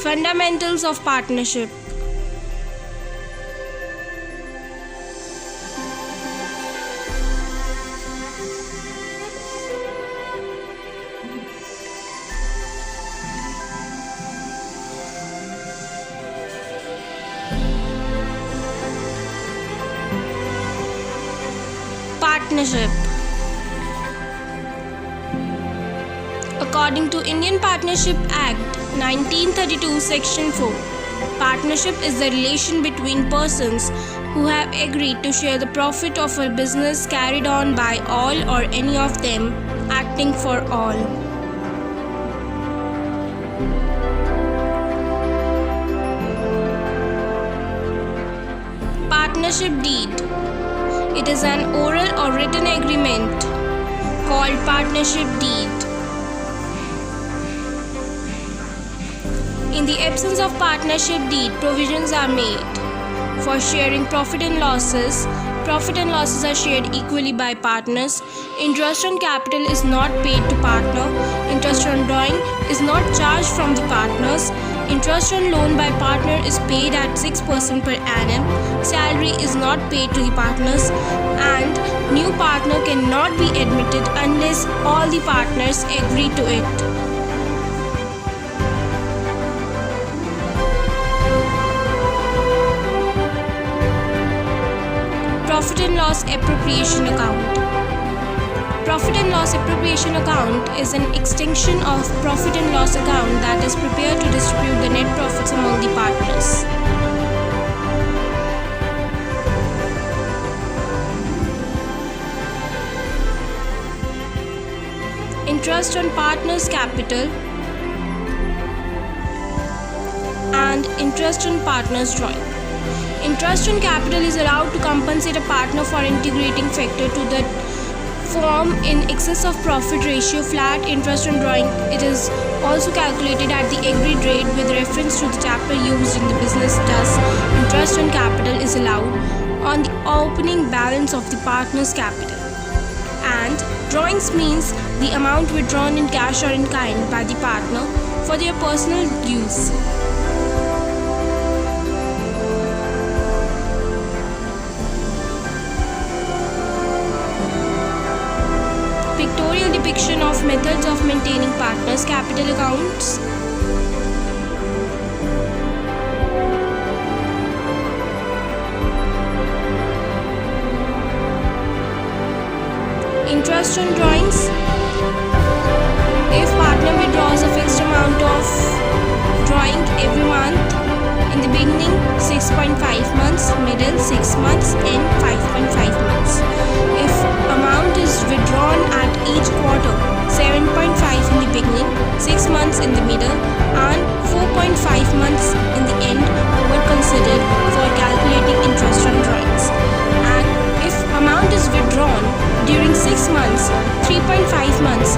Fundamentals of partnership. Partnership. According to Indian Partnership Act 1932 Section 4, partnership is the relation between persons who have agreed to share the profit of a business carried on by all or any of them, acting for all. Partnership deed. It is an oral or written agreement called partnership deed. In the absence of partnership deed, provisions are made for sharing profit and losses. Profit and losses are shared equally by partners. Interest on capital is not paid to partner. Interest on drawing is not charged from the partners. Interest on loan by partner is paid at 6% per annum. Salary is not paid to the partners, and new partner cannot be admitted unless all the partners agree to it. Profit and loss appropriation account. Profit and loss appropriation account is an extension of profit and loss account that is prepared to distribute the net profits among the partners. Interest on partners' capital and interest on partners' drawing. Interest on capital is allowed to compensate a partner for integrating factor to the firm in excess of profit ratio. Flat interest on drawing, it is also calculated at the agreed rate with reference to the chapter used in the business. Thus, interest on capital is allowed on the opening balance of the partner's capital. And drawings means the amount withdrawn in cash or in kind by the partner for their personal use. Pictorial depiction of methods of maintaining partners' capital accounts. Interest on drawings. If partner withdraws a fixed amount of drawing every month, in the beginning 6.5 months, middle 6 months, and 5.5 months. If amount is withdrawn at each quarter, 7.5 in the beginning, 6 months in the middle, and 4.5 months in the end were considered for calculating interest on drawings. And if amount is withdrawn during 6 months, 3.5 months,